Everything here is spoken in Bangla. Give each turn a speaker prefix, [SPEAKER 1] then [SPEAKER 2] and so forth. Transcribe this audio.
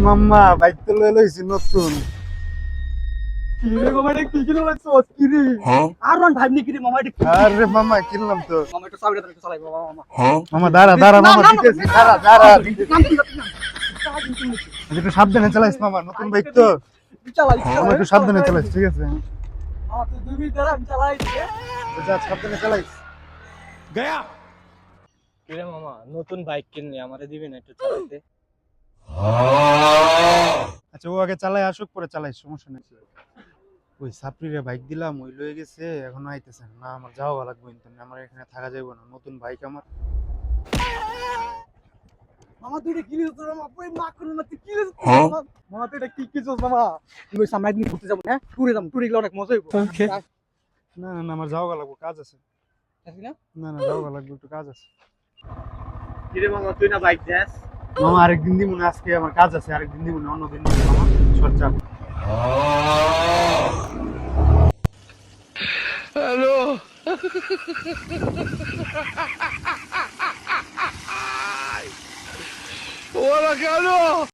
[SPEAKER 1] মাম্মা বাইক তো লইছি নতুন।
[SPEAKER 2] কিরে মামা এটা কি কিলো লাগছো কিরে আর ওয়ান ভাই নি কিরে মামা এটা
[SPEAKER 1] আরে মামা কিনলাম তো।
[SPEAKER 2] মামা একটু চাবিটা একটু চালাই বাবা মামা
[SPEAKER 1] মামা দাঁড়া দাঁড়া মামা দিতেছি, দাঁড়া দাঁড়া।
[SPEAKER 2] নাম কি
[SPEAKER 1] একটু সাবধানে চালাইস মামা, নতুন বাইক তো।
[SPEAKER 2] চালাই
[SPEAKER 1] মামা একটু সাবধানে চালাইস, ঠিক আছে?
[SPEAKER 2] মামা তুই 2 মিনিট দাঁড়া আমি চালাই
[SPEAKER 1] যা সাবধানে চালাইস।
[SPEAKER 3] কিরে মামা নতুন বাইক কিনলি আমারে দিবি না একটু চালাতে?
[SPEAKER 1] আচ্ছা ও আগে চালাই আসুক, পরে চালাইস, সমস্যা নেই। ওই সাপ্রিরে বাইক দিলাম, ওই লয়ে গেছে, এখনো আইতেছে না। আমার যাওয়া লাগবে, আমার এখানে থাকা যাবে না। নতুন বাইক আমার।
[SPEAKER 2] মামা তুই এটা কি লিখছ মামা ওই মা কোন না তুই কি লিখছ মামা তুই এটা কি কিছু মামা তুই ওই সামনে দিন ঘুরতে যাব না টুরে যাব টুরে গেলে অনেক মজা হইব
[SPEAKER 1] না না না, আমার যাওয়া লাগবে, কাজ আছে।
[SPEAKER 2] আসবি না
[SPEAKER 1] না না, যাওয়া লাগবে, একটু কাজ আছে।
[SPEAKER 2] কিরে মামা তুই না বাইক যাস
[SPEAKER 1] মামা আরেকদিন দিব না, আজকে আমার কাজ আছে, আরেকদিন দিব না, অন্যদিন দিব মামা। সরচাপ।
[SPEAKER 4] Hola, cabrón.